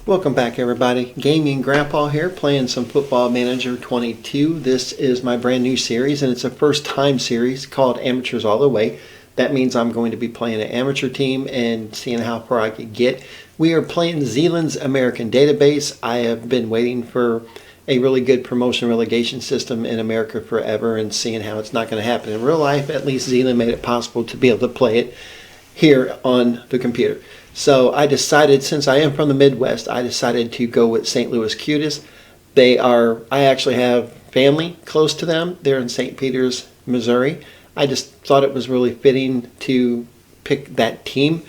Welcome back, everybody. Gaming Grandpa here, playing some Football Manager 22. This is my brand new series, and it's a first-time series called Amateurs All the Way. That means I'm going to be playing an amateur team and seeing how far I can get. We are playing Zealand's American Database. I have been waiting for a really good promotion relegation system in America forever and seeing how it's not going to happen in real life. At least Zealand made it possible to be able to play it here on the computer. So I decided, since I am from the Midwest, I decided to go with St Louis Kutis. I actually have family close to them. They're in St. Peters, Missouri. I just thought it was really fitting to pick that team.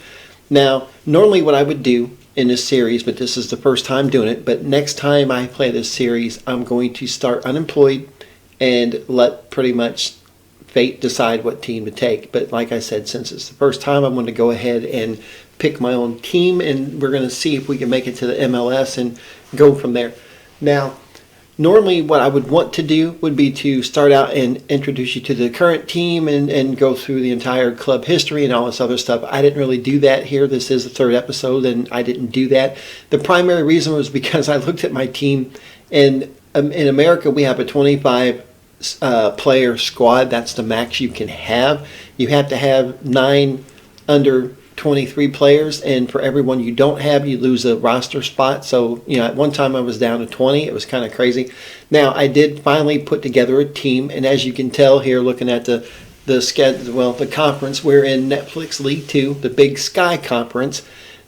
Now, normally what I would do in this series, but this is the first time doing it, but next time I play this series, I'm going to start unemployed and let pretty much fate decide what team to take. But like I said, since it's the first time, I'm going to go ahead and pick my own team, and we're going to see if we can make it to the MLS and go from there. Now, normally what I would want to do would be to start out and introduce you to the current team and go through the entire club history and all this other stuff. I didn't really do that here. This is the third episode, and I didn't do that. The primary reason was because I looked at my team, and in America we have a 25 player squad. That's the max you can have. You have to have 9 under 23 players, and for everyone you don't have, you lose a roster spot. So, at one time I was down to 20. It was kind of crazy. Now, I did finally put together a team, and as you can tell here, looking at the schedule, well, the conference, we're in Netflix League 2, the Big Sky Conference.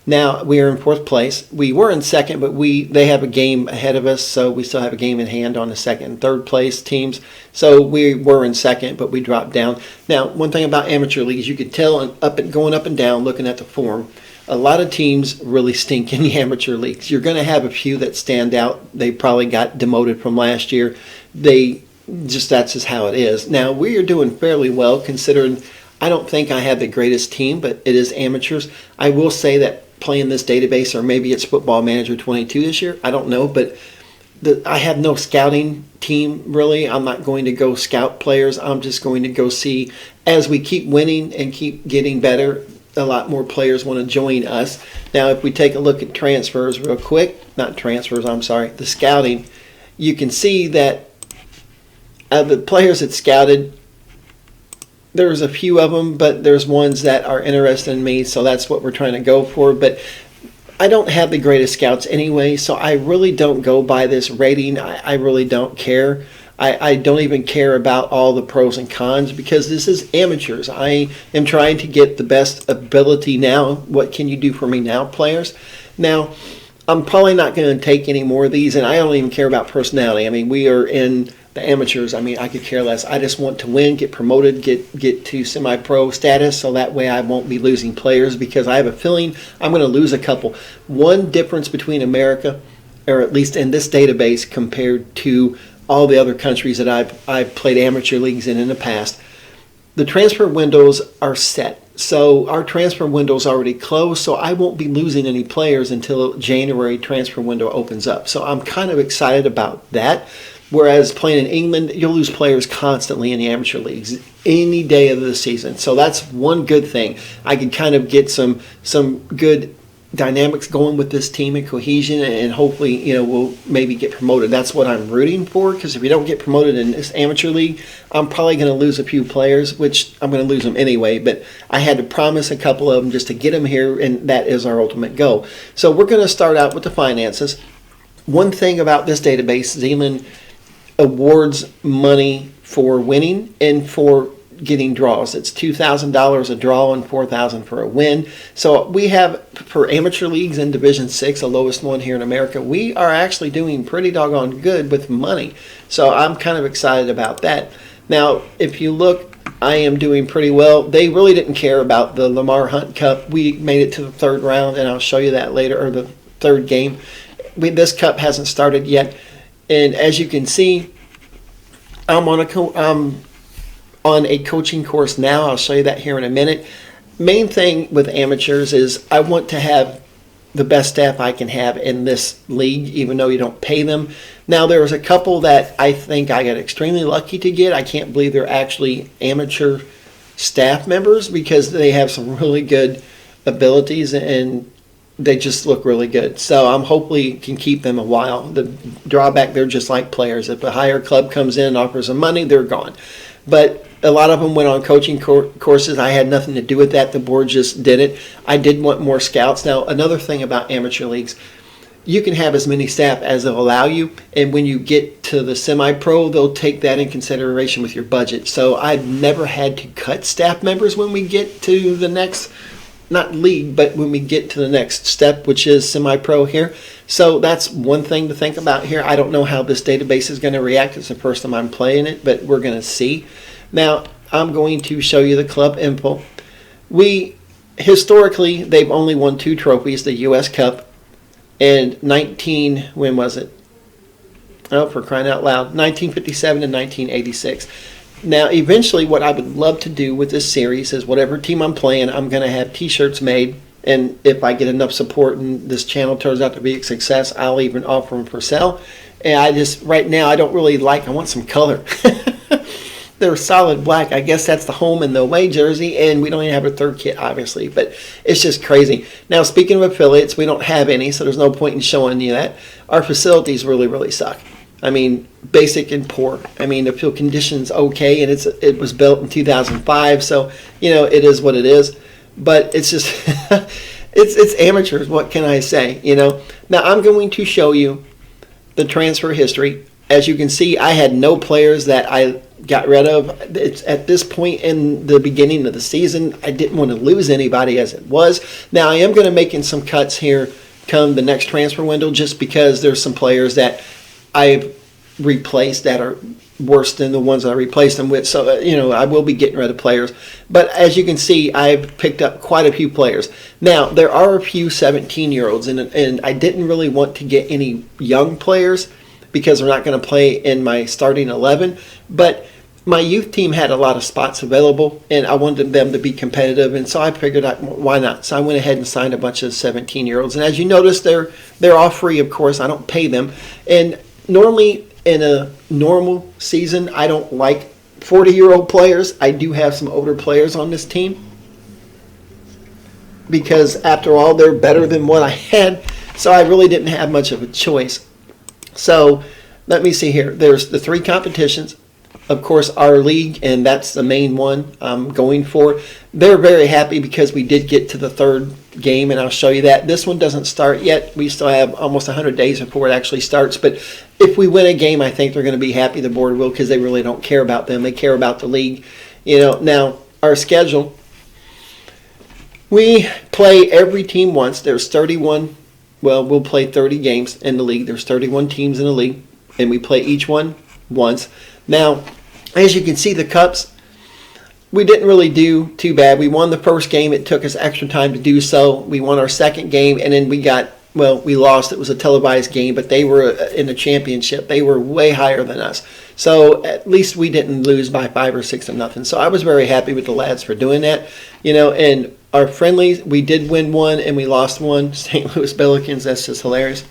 Now, we are in 4th place. We were in 2nd, but they have a game ahead of us, so we still have a game in hand on the 2nd and 3rd place teams. So we were in 2nd, but we dropped down. Now, one thing about amateur leagues, you could tell going up and down, looking at the form, a lot of teams really stink in the amateur leagues. You're going to have a few that stand out. They probably got demoted from last year. That's just how it is. Now, we are doing fairly well, considering I don't think I have the greatest team, but it is amateurs. I will say that playing this database, or maybe it's Football Manager 22 this year, I don't know, but I have no scouting team really. I'm not going to go scout players. I'm just going to go see, as we keep winning and keep getting better, a lot more players want to join us. Now, if we take a look at transfers real quick, the scouting, you can see that the players that scouted, there's a few of them, but there's ones that are interested in me, so that's what we're trying to go for. But I don't have the greatest scouts anyway, so I really don't go by this rating. I really don't care. I don't even care about all the pros and cons, because this is amateurs. I am trying to get the best ability now. What can you do for me now, players? Now, I'm probably not going to take any more of these, and I don't even care about personality. I mean, we are in the amateurs. I mean, I could care less. I just want to win, get promoted, get to semi-pro status, so that way I won't be losing players, because I have a feeling I'm going to lose a couple. One difference between America, or at least in this database, compared to all the other countries that I've played amateur leagues in the past, the transfer windows are set. So our transfer window is already closed, so I won't be losing any players until January transfer window opens up. So I'm kind of excited about that. Whereas playing in England, you'll lose players constantly in the amateur leagues any day of the season. So that's one good thing. I can kind of get some good dynamics going with this team and cohesion, and hopefully, we'll maybe get promoted. That's what I'm rooting for, because if we don't get promoted in this amateur league, I'm probably going to lose a few players, which I'm going to lose them anyway. But I had to promise a couple of them just to get them here, and that is our ultimate goal. So we're going to start out with the finances. One thing about this database, Zealand awards money for winning and for getting draws. It's $2,000 a draw and $4,000 for a win. So we have, for amateur leagues in Division 6, the lowest one here in America, we are actually doing pretty doggone good with money. So I'm kind of excited about that. Now, if you look, I am doing pretty well. They really didn't care about the Lamar Hunt Cup. We made it to the 3rd round, and I'll show you that later, or the 3rd game. This cup hasn't started yet. And as you can see, I'm on a coaching course now. I'll show you that here in a minute. Main thing with amateurs is I want to have the best staff I can have in this league, even though you don't pay them. Now, there was a couple that I think I got extremely lucky to get. I can't believe they're actually amateur staff members, because they have some really good abilities, and they just look really good. So I'm hopefully can keep them a while. The drawback, they're just like players. If a higher club comes in and offers them money, they're gone. But a lot of them went on coaching courses. I had nothing to do with that. The board just did it. I did want more scouts. Now, another thing about amateur leagues, you can have as many staff as they'll allow you, and when you get to the semi-pro, they'll take that in consideration with your budget. So I've never had to cut staff members when we get to the next, not league, but when we get to the next step, which is semi-pro here. So that's one thing to think about here. I don't know how this database is going to react. It's the first time I'm playing it, but we're going to see. Now, I'm going to show you the club info. Historically, they've only won 2 trophies, the U.S. Cup, and when was it? Oh, for crying out loud, 1957 and 1986. Now, eventually, what I would love to do with this series is whatever team I'm playing, I'm going to have T-shirts made, and if I get enough support and this channel turns out to be a success, I'll even offer them for sale. And right now, I don't really I want some color. They're solid black. I guess that's the home and the away jersey, and we don't even have a third kit, obviously, but it's just crazy. Now, speaking of affiliates, we don't have any, so there's no point in showing you that. Our facilities really, really suck. I mean, basic and poor. I mean, the field condition's okay, and it was built in 2005, so, it is what it is. But it's just, it's amateurs, what can I say, Now, I'm going to show you the transfer history. As you can see, I had no players that I got rid of. It's at this point in the beginning of the season, I didn't want to lose anybody as it was. Now, I am going to make some cuts here come the next transfer window, just because there's some players that I've replaced that are worse than the ones I replaced them with. So, I will be getting rid of players. But as you can see, I've picked up quite a few players. Now, there are a few 17-year-olds, and I didn't really want to get any young players because they're not going to play in my starting 11. But my youth team had a lot of spots available, and I wanted them to be competitive, and so I figured out why not. So I went ahead and signed a bunch of 17-year-olds. And as you notice, they're all free, of course. I don't pay them. And normally in a normal season, I don't like 40-year-old players. I do have some older players on this team because, after all, they're better than what I had. So I really didn't have much of a choice. So let me see here. There's the 3 competitions. Of course, our league, and that's the main one I'm going for. They're very happy because we did get to the 3rd game, and I'll show you that. This one doesn't start yet. We still have almost 100 days before it actually starts. But if we win a game, I think they're going to be happy, the board will, because they really don't care about them. They care about the league. Now, our schedule, we play every team once. There's 31. Well, we'll play 30 games in the league. There's 31 teams in the league, and we play each one once. Now, as you can see, the Cups, we didn't really do too bad. We won the first game. It took us extra time to do so. We won our second game, and then we lost. It was a televised game, but they were in the championship. They were way higher than us. So at least we didn't lose by 5 or 6 to nothing. So I was very happy with the lads for doing that. And our friendlies, we did win one and we lost one. St. Louis Pelicans, that's just hilarious.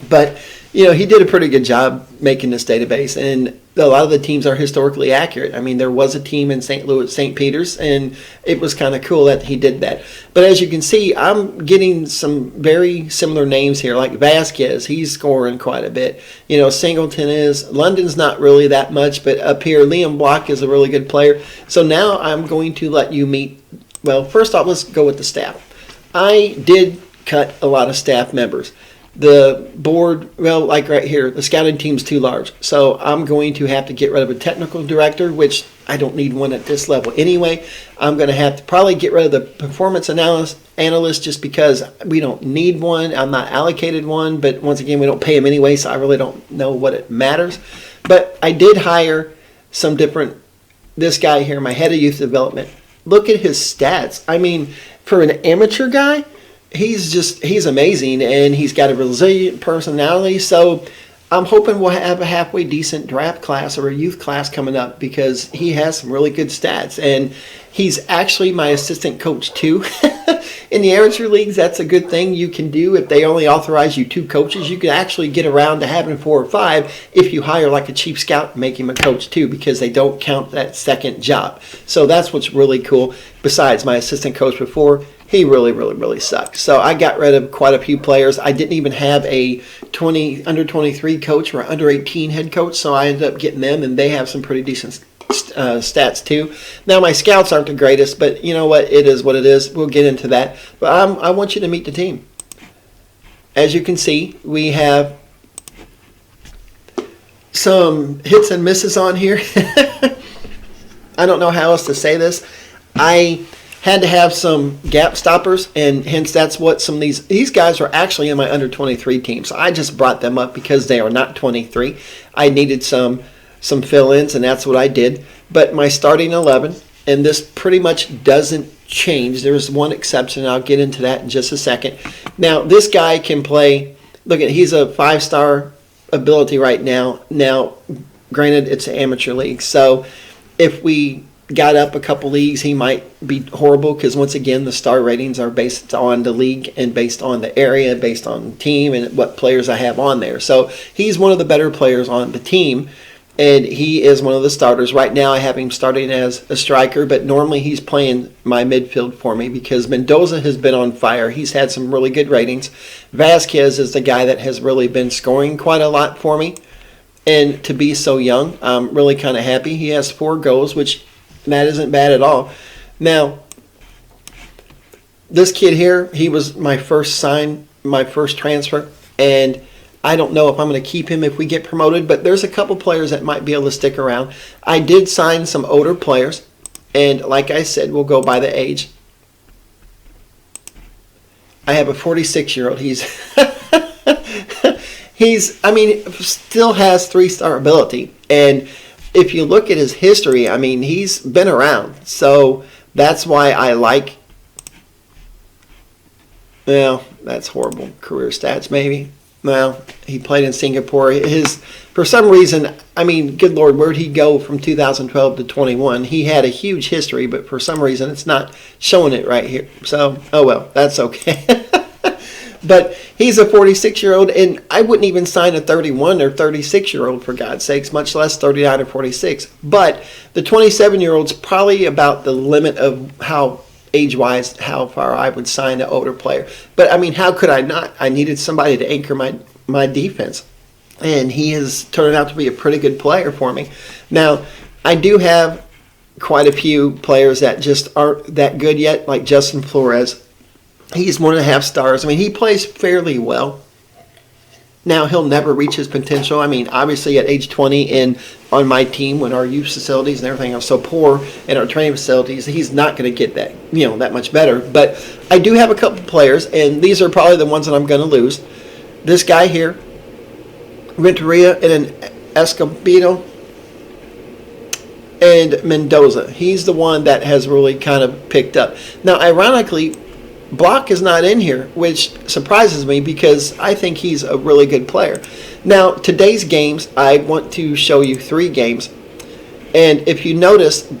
But, he did a pretty good job making this database, and a lot of the teams are historically accurate. I mean, there was a team in St. Louis, St. Peter's, and it was kind of cool that he did that. But as you can see, I'm getting some very similar names here, like Vasquez. He's scoring quite a bit. Singleton is. London's not really that much, but up here, Liam Block is a really good player. So now I'm going to let you meet. Well, first off, let's go with the staff. I did cut a lot of staff members. The board, like right here, the scouting team's too large. So I'm going to have to get rid of a technical director, which I don't need one at this level anyway. I'm going to have to probably get rid of the performance analyst just because we don't need one. I'm not allocated one, but once again, we don't pay them anyway, so I really don't know what it matters. But I did hire some this guy here, my head of youth development. Look at his stats. I mean, for an amateur guy, he's amazing, and he's got a resilient personality. So I'm hoping we'll have a halfway decent draft class or a youth class coming up, because he has some really good stats, and he's actually my assistant coach too. In the amateur leagues, that's a good thing you can do. If they only authorize you 2 coaches, you can actually get around to having 4 or 5 if you hire like a chief scout and make him a coach too, because they don't count that second job. So that's what's really cool. Besides, my assistant coach before, He really, really, really sucked. So I got rid of quite a few players. I didn't even have a under 23 coach or under 18 head coach, so I ended up getting them, and they have some pretty decent stats too. Now my scouts aren't the greatest, but you know what? It is what it is. We'll get into that. But I want you to meet the team. As you can see, we have some hits and misses on here. I don't know how else to say this. I had to have some gap stoppers, and hence that's what some of these guys are actually in my under 23 team. So I just brought them up because they are not 23. I needed some fill-ins, and that's what I did. But my starting 11, and this pretty much doesn't change. There's one exception. I'll get into that in just a second. Now, this guy can play. Look at, he's a 5-star ability right now. Now, granted, it's an amateur league. So if we got up a couple leagues, he might be horrible because, once again, the star ratings are based on the league and based on the area, based on the team and what players I have on there. So he's one of the better players on the team, and he is one of the starters. Right now I have him starting as a striker, but normally he's playing my midfield for me because Mendoza has been on fire. He's had some really good ratings. Vasquez is the guy that has really been scoring quite a lot for me, and to be so young, I'm really kind of happy. He has 4 goals, which that isn't bad at all. Now, this kid here, he was my first transfer, and I don't know if I'm going to keep him if we get promoted, but there's a couple players that might be able to stick around. I did sign some older players, and like I said, we'll go by the age. I have a 46-year-old. Still has 3-star ability, and if you look at his history, I mean, he's been around. So that's why I like, well, that's horrible. Career stats, maybe. Well, he played in Singapore. For some reason, I mean, good Lord, where'd he go from 2012 to 21? He had a huge history, but for some reason, it's not showing it right here. So, oh well, that's okay. But he's a 46-year-old, and I wouldn't even sign a 31 or 36-year-old, for God's sakes, much less 39 or 46. But the 27-year-old's probably about the limit of how, age-wise, how far I would sign an older player. But, I mean, how could I not? I needed somebody to anchor my defense, and he has turned out to be a pretty good player for me. Now, I do have quite a few players that just aren't that good yet, like Justin Flores. He's 1.5 stars. I mean, he plays fairly well. Now, he'll never reach his potential. I mean, obviously at age 20 and on my team, when our youth facilities and everything are so poor in our training facilities, he's not going to get that, that much better. But I do have a couple players, and these are probably the ones that I'm going to lose. This guy here, Renteria and an Escobedo, and Mendoza. He's the one that has really kind of picked up. Now, ironically, Block is not in here, which surprises me because I think he's a really good player. Now, today's games, I want to show you 3 games. And if you notice,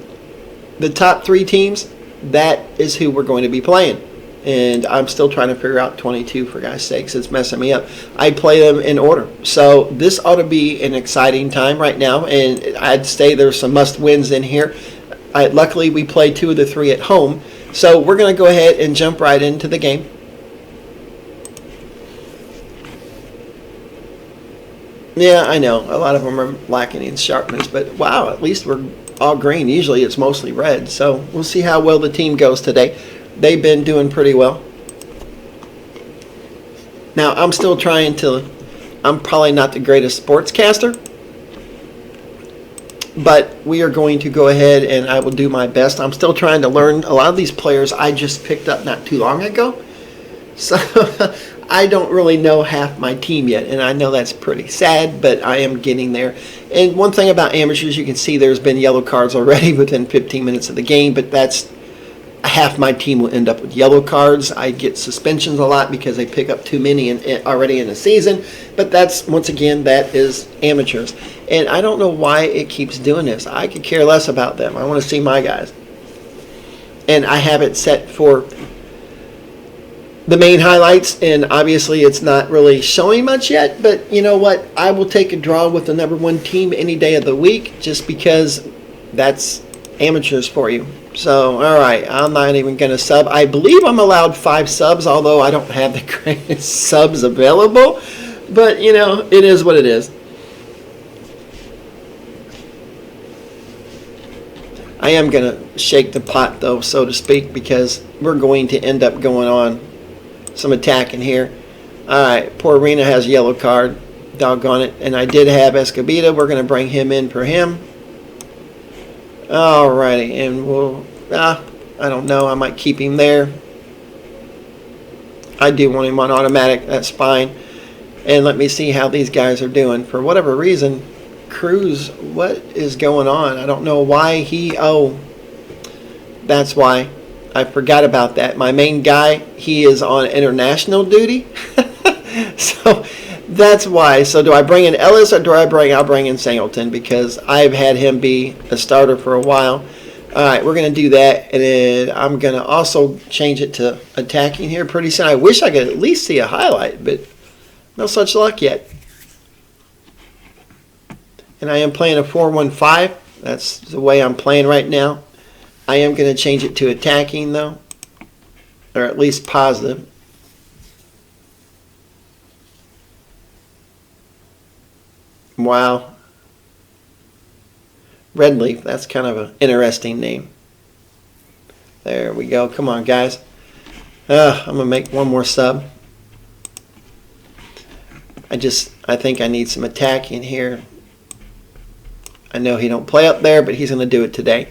the top 3 teams, that is who we're going to be playing. And I'm still trying to figure out 22, for God's sakes. It's messing me up. I play them in order. So this ought to be an exciting time right now. And I'd say there's some must-wins in here. Luckily, we play 2 of the 3 at home. So we're going to go ahead and jump right into the game. Yeah, I know. A lot of them are lacking in sharpness. But wow, at least we're all green. Usually it's mostly red. So we'll see how well the team goes today. They've been doing pretty well. Now, I'm still trying to... I'm probably not the greatest sportscaster. But we are going to go ahead and I will do my best. I'm still trying to learn. A lot of these players I just picked up not too long ago. So I don't really know half my team yet. And I know that's pretty sad, but I am getting there. And one thing about amateurs, you can see there's been yellow cards already within 15 minutes of the game. But that's half my team will end up with yellow cards. I get suspensions a lot because they pick up too many already in the season. But that's, once again, that is amateurs. And I don't know why it keeps doing this. I could care less about them. I want to see my guys. And I have it set for the main highlights. And obviously it's not really showing much yet. But you know what? I will take a draw with the number 1 team any day of the week. Just because that's amateurs for you. So, all right, I'm not even going to sub. I believe I'm allowed 5 subs, although I don't have the greatest subs available. But, you know, it is what it is. I am going to shake the pot, though, so to speak, because we're going to end up going on some attacking here. All right, poor Arena has a yellow card. Doggone it. And I did have Escobedo. We're going to bring him in for him. Alrighty, and we'll, I don't know, I might keep him there. I do want him on automatic, that's fine. And let me see how these guys are doing. For whatever reason, Cruz, what is going on? I don't know why that's why. I forgot about that. My main guy, he is on international duty. So that's why. So do I bring in Ellis or I'll bring in Singleton, because I've had him be a starter for a while. All right, we're going to do that, and then I'm going to also change it to attacking here pretty soon. I wish I could at least see a highlight, but no such luck yet. And I am playing a 4-1-5. That's the way I'm playing right now. I am going to change it to attacking, though, or at least positive. Wow. Red Leaf, that's kind of an interesting name. There we go. Come on, guys. I'm going to make one more sub. I think I need some attacking here. I know he don't play up there, but he's going to do it today.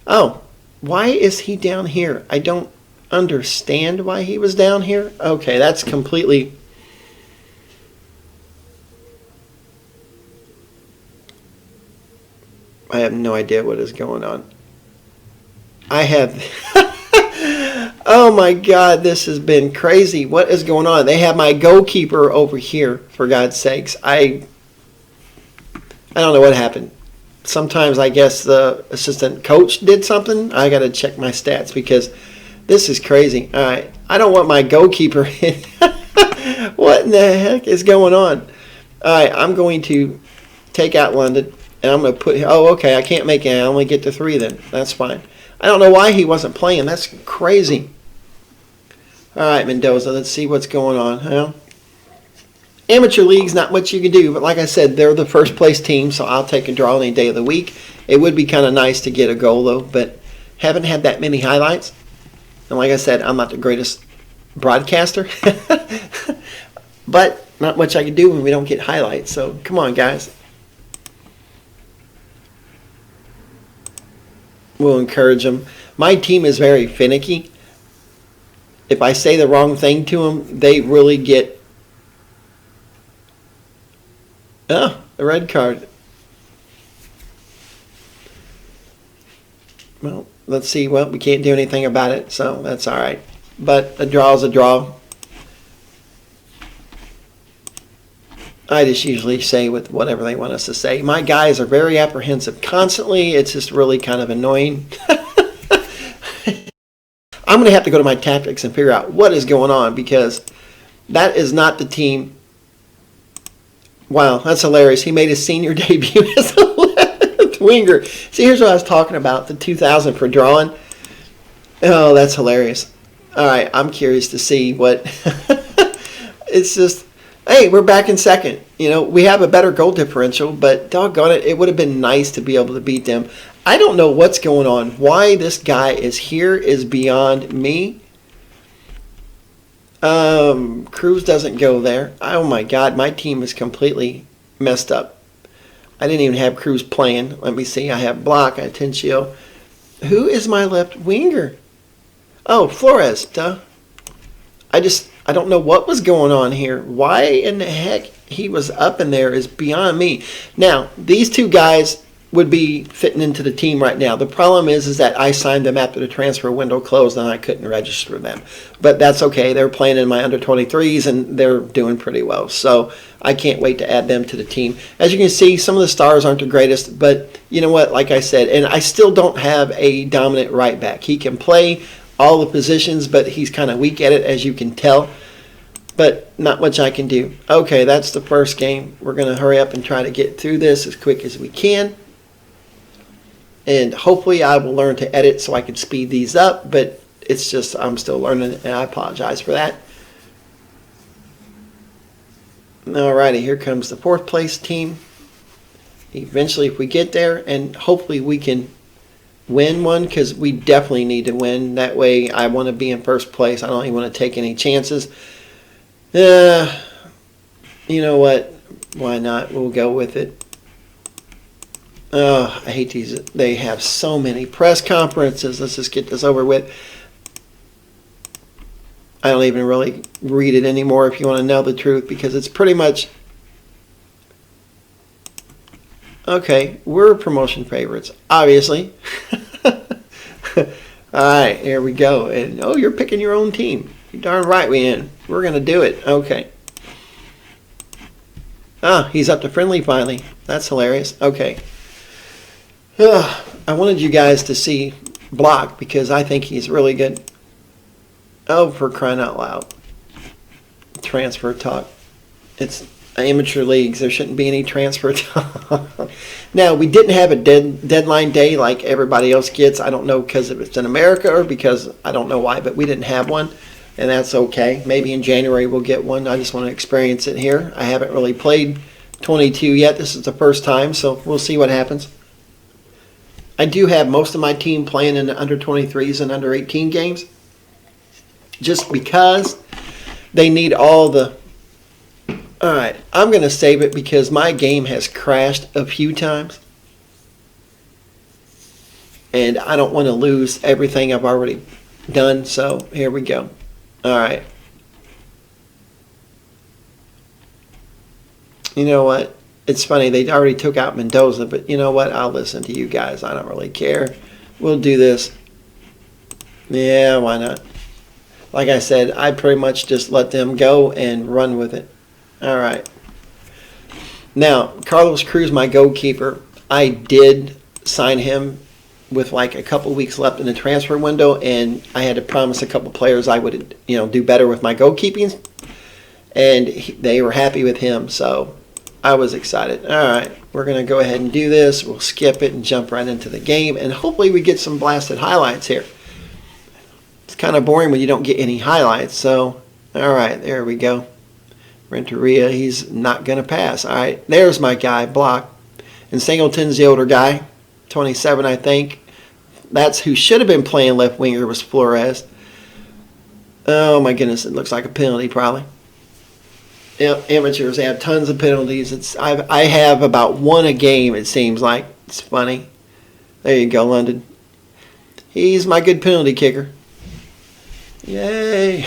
Oh, why is he down here? I don't understand why he was down here. Okay, that's completely... I have no idea what is going on. I have... Oh my God, this has been crazy. What is going on? They have my goalkeeper over here, for God's sakes. I don't know what happened. Sometimes I guess the assistant coach did something. I got to check my stats because this is crazy. All right, I don't want my goalkeeper in. What in the heck is going on? All right, I'm going to take out London. And I'm going to put, oh, okay, I can't make it. I only get to 3 then. That's fine. I don't know why he wasn't playing. That's crazy. All right, Mendoza, let's see what's going on. Huh? Amateur league's not much you can do, but like I said, they're the first place team, so I'll take a draw any day of the week. It would be kind of nice to get a goal, though, but haven't had that many highlights. And like I said, I'm not the greatest broadcaster. But not much I can do when we don't get highlights, so come on, guys. We'll encourage them. My team is very finicky. If I say the wrong thing to them, they really get a red card. Well, let's see. Well, we can't do anything about it, so that's all right. But a draw is a draw. I just usually say with whatever they want us to say. My guys are very apprehensive constantly. It's just really kind of annoying. I'm going to have to go to my tactics and figure out what is going on, because that is not the team. Wow, that's hilarious. He made his senior debut as a left winger. See, here's what I was talking about, the 2,000 for drawing. Oh, that's hilarious. All right, I'm curious to see what... It's just... Hey, we're back in second. You know, we have a better goal differential, but doggone it, it would have been nice to be able to beat them. I don't know what's going on. Why this guy is here is beyond me. Cruz doesn't go there. Oh my God, my team is completely messed up. I didn't even have Cruz playing. Let me see. I have Block, Atencio. Who is my left winger? Oh, Flores. Duh. I don't know what was going on here. Why in the heck he was up in there is beyond me. Now, these two guys would be fitting into the team right now. The problem is that I signed them after the transfer window closed and I couldn't register them. But that's okay. They're playing in my under-23s and they're doing pretty well. So I can't wait to add them to the team. As you can see, some of the stars aren't the greatest, but you know what? Like I said, and I still don't have a dominant right back. He can play all the positions, but he's kind of weak at it, as you can tell. But not much I can do. Okay, that's the first game. We're going to hurry up and try to get through this as quick as we can. And hopefully I will learn to edit so I can speed these up, but it's just I'm still learning, and I apologize for that. Alrighty, here comes the 4th place team. Eventually, if we get there, and hopefully we can win one, because we definitely need to win. That way I want to be in 1st place. I don't even want to take any chances. You know what? Why not? We'll go with it. Oh, I hate these. They have so many press conferences. Let's just get this over with. I don't even really read it anymore if you want to know the truth, because it's pretty much, okay, we're promotion favorites, obviously. All right, here we go. And oh, you're picking your own team. You're darn right we in. We're going to do it. Okay. Ah, he's up to friendly finally. That's hilarious. Okay. I wanted you guys to see Block because I think he's really good. Oh, for crying out loud. Transfer talk. It's amateur leagues. There shouldn't be any transfer talk. Now, we didn't have a deadline day like everybody else gets. I don't know because it's in America or because I don't know why, but we didn't have one. And that's okay. Maybe in January we'll get one. I just want to experience it here. I haven't really played 22 yet. This is the first time, so we'll see what happens. I do have most of my team playing in the under 23s and under 18 games, just because they need all the... All right, I'm going to save it because my game has crashed a few times. And I don't want to lose everything I've already done, so here we go. All right. You know what? It's funny. They already took out Mendoza, but you know what? I'll listen to you guys. I don't really care. We'll do this. Yeah, why not? Like I said, I pretty much just let them go and run with it. All right. Now, Carlos Cruz, my goalkeeper, I did sign him with like a couple weeks left in the transfer window, and I had to promise a couple players I would, do better with my goalkeeping, and they were happy with him, so I was excited. All right, we're going to go ahead and do this. We'll skip it and jump right into the game, and hopefully we get some blasted highlights here. It's kind of boring when you don't get any highlights, so all right, there we go. Renteria, he's not going to pass. All right, there's my guy, Block. And Singleton's the older guy, 27, I think. That's who should have been playing left winger was Flores. Oh, my goodness, it looks like a penalty probably. Yeah, amateurs, they have tons of penalties. I have about one a game, it seems like. It's funny. There you go, London. He's my good penalty kicker. Yay.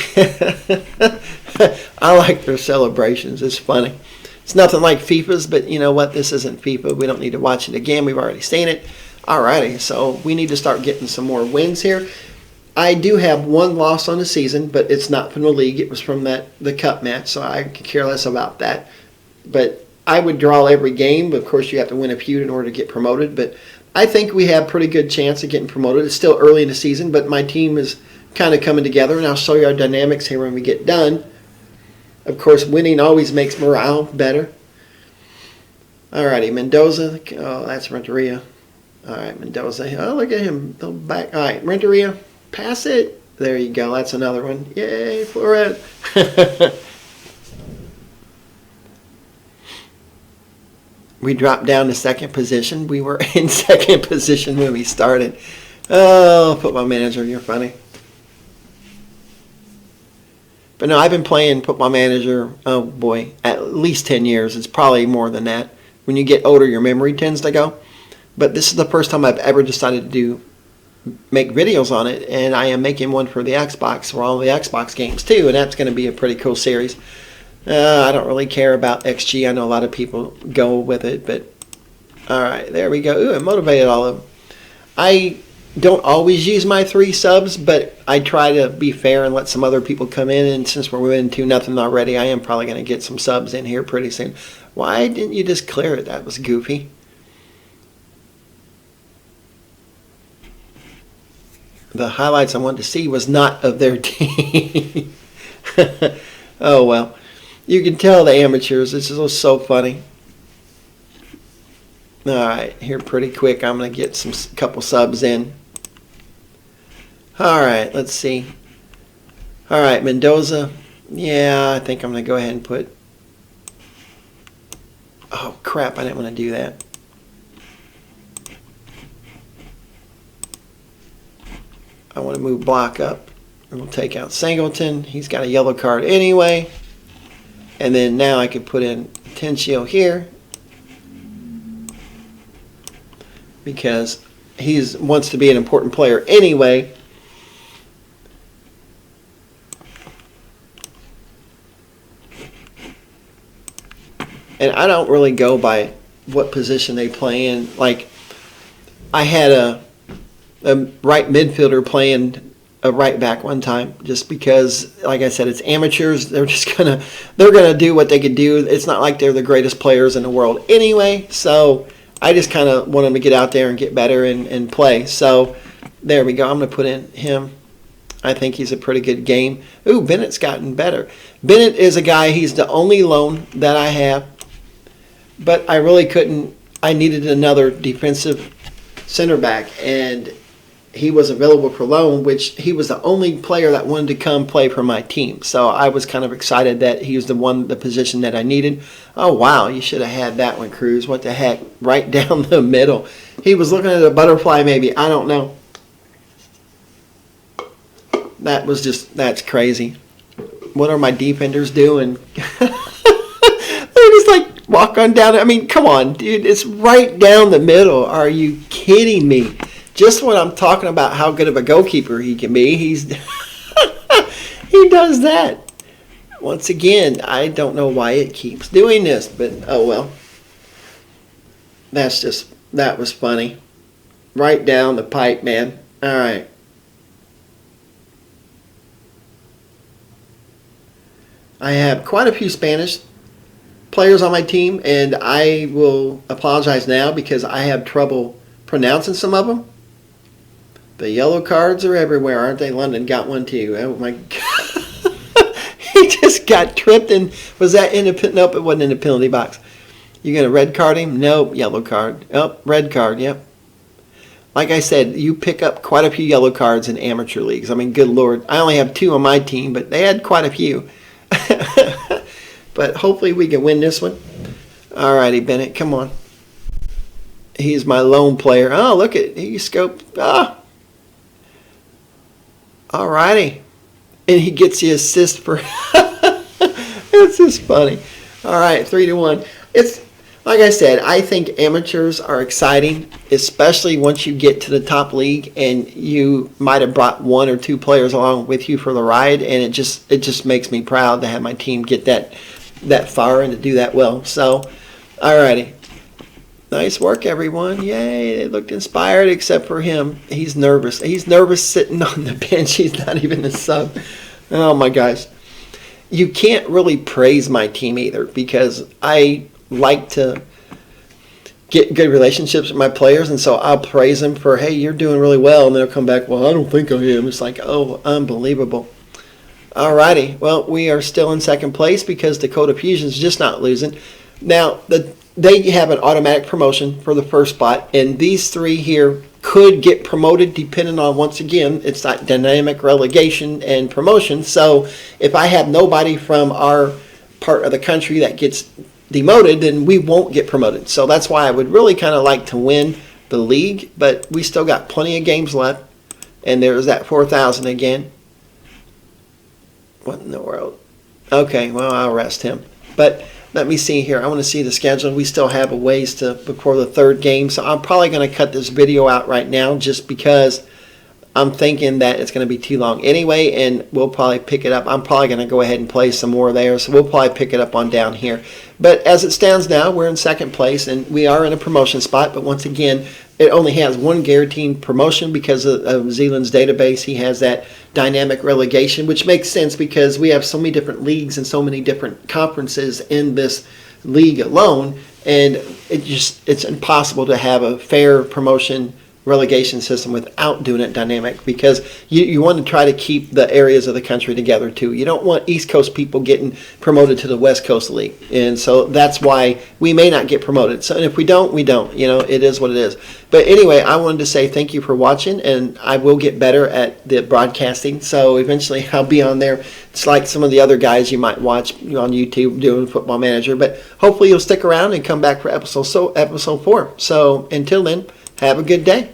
I like their celebrations. It's funny. It's nothing like FIFA's, but you know what? This isn't FIFA. We don't need to watch it again. We've already seen it. Alrighty, so we need to start getting some more wins here. I do have one loss on the season, but it's not from the league. It was from the cup match, so I could care less about that. But I would draw every game. Of course, you have to win a feud in order to get promoted, but I think we have a pretty good chance of getting promoted. It's still early in the season, but my team is kind of coming together, and I'll show you our dynamics here when we get done. Of course, winning always makes morale better. Alrighty, Mendoza. Oh, that's Renteria. Alright, Mendoza. Oh, look at him. Back. Alright, Renteria. Pass it. There you go. That's another one. Yay, Flores. We dropped down to second position. We were in second position when we started. Oh, Football Manager, you're funny. But no, I've been playing Football Manager, oh boy, at least 10 years. It's probably more than that. When you get older, your memory tends to go. But this is the first time I've ever decided to make videos on it, and I am making one for the Xbox, for all the Xbox games too, and that's going to be a pretty cool series. I don't really care about XG. I know a lot of people go with it, but alright, there we go. Ooh, I motivated all of them. I don't always use my 3 subs, but I try to be fair and let some other people come in, and since we're winning 2-0 already, I am probably going to get some subs in here pretty soon. Why didn't you just clear it? That was goofy. The highlights I wanted to see was not of their team. Oh, well. You can tell the amateurs. This is so funny. All right, here pretty quick. I'm going to get some couple subs in. All right, let's see. All right, Mendoza. Yeah, I think I'm going to go ahead and put... Oh, crap, I didn't want to do that. I want to move Block up. And we'll take out Singleton. He's got a yellow card anyway. And then now I can put in Tencio here, because he wants to be an important player anyway. And I don't really go by what position they play in. Like, I had a right midfielder playing a right back one time, just because, like I said, it's amateurs. They're gonna do what they can do. It's not like they're the greatest players in the world anyway. So I just kind of want them to get out there and get better and play. So there we go. I'm gonna put in him. I think he's a pretty good game. Ooh, Bennett's gotten better. Bennett is a guy. He's the only loan that I have, but I really couldn't. I needed another defensive center back, and he was available for loan, which he was the only player that wanted to come play for my team. So I was kind of excited that he was the position that I needed. Oh, wow, you should have had that one, Cruz. What the heck? Right down the middle. He was looking at a butterfly maybe. I don't know. That's crazy. What are my defenders doing? They just like walk on down. I mean, come on, dude. It's right down the middle. Are you kidding me? Just when I'm talking about how good of a goalkeeper he can be, he does that. Once again, I don't know why it keeps doing this, but oh well. That was funny. Right down the pipe, man. All right. I have quite a few Spanish players on my team, and I will apologize now because I have trouble pronouncing some of them. The yellow cards are everywhere, aren't they? London got one too. Oh my God. He just got tripped, and was that in the... Nope, it wasn't in the penalty box. You going to red card him? Nope, yellow card. Oh, red card, yep. Like I said, you pick up quite a few yellow cards in amateur leagues. I mean, good Lord. I only have 2 on my team, but they had quite a few. But hopefully we can win this one. All righty, Bennett, come on. He's my lone player. Oh, look at... He scoped... Ah. All righty. And he gets the assist for... It's just funny. All right, 3-1. It's... Like I said, I think amateurs are exciting, especially once you get to the top league and you might have brought 1 or 2 players along with you for the ride, and it just makes me proud to have my team get that far and to do that well. So, alrighty. Nice work, everyone. Yay, they looked inspired except for him. He's nervous. He's nervous sitting on the bench. He's not even a sub. Oh, my gosh. You can't really praise my team either because I like to get good relationships with my players, and so I'll praise them for, hey, you're doing really well, and they'll come back, well, I don't think I am. It's like, oh, unbelievable. Alrighty, well, we are still in second place because Dakota Fusion's just not losing. Now, they have an automatic promotion for the first spot, and these 3 here could get promoted depending on, once again, it's that dynamic relegation and promotion. So if I have nobody from our part of the country that gets demoted, then we won't get promoted. So that's why I would really kind of like to win the league, but we still got plenty of games left. And there's that 4,000 again. What in the world? Okay, well, I'll rest him. But let me see here. I want to see the schedule. We still have a ways before the 3rd game, so I'm probably going to cut this video out right now just because I'm thinking that it's going to be too long anyway, and we'll probably pick it up. I'm probably going to go ahead and play some more there, so we'll probably pick it up on down here. But as it stands now, we're in second place, and we are in a promotion spot. But once again, it only has 1 guaranteed promotion because of Zealand's database. He has that dynamic relegation, which makes sense because we have so many different leagues and so many different conferences in this league alone, and it's impossible to have a fair promotion relegation system without doing it dynamic, because you want to try to keep the areas of the country together too. You don't want East Coast people getting promoted to the West Coast League, and so that's why we may not get promoted. So, and if we don't, we don't. It is what it is. But anyway, I wanted to say thank you for watching, and I will get better at the broadcasting. So eventually I'll be on there. It's like some of the other guys you might watch on YouTube doing Football Manager. But hopefully you'll stick around and come back for episode 4. So until then, have a good day.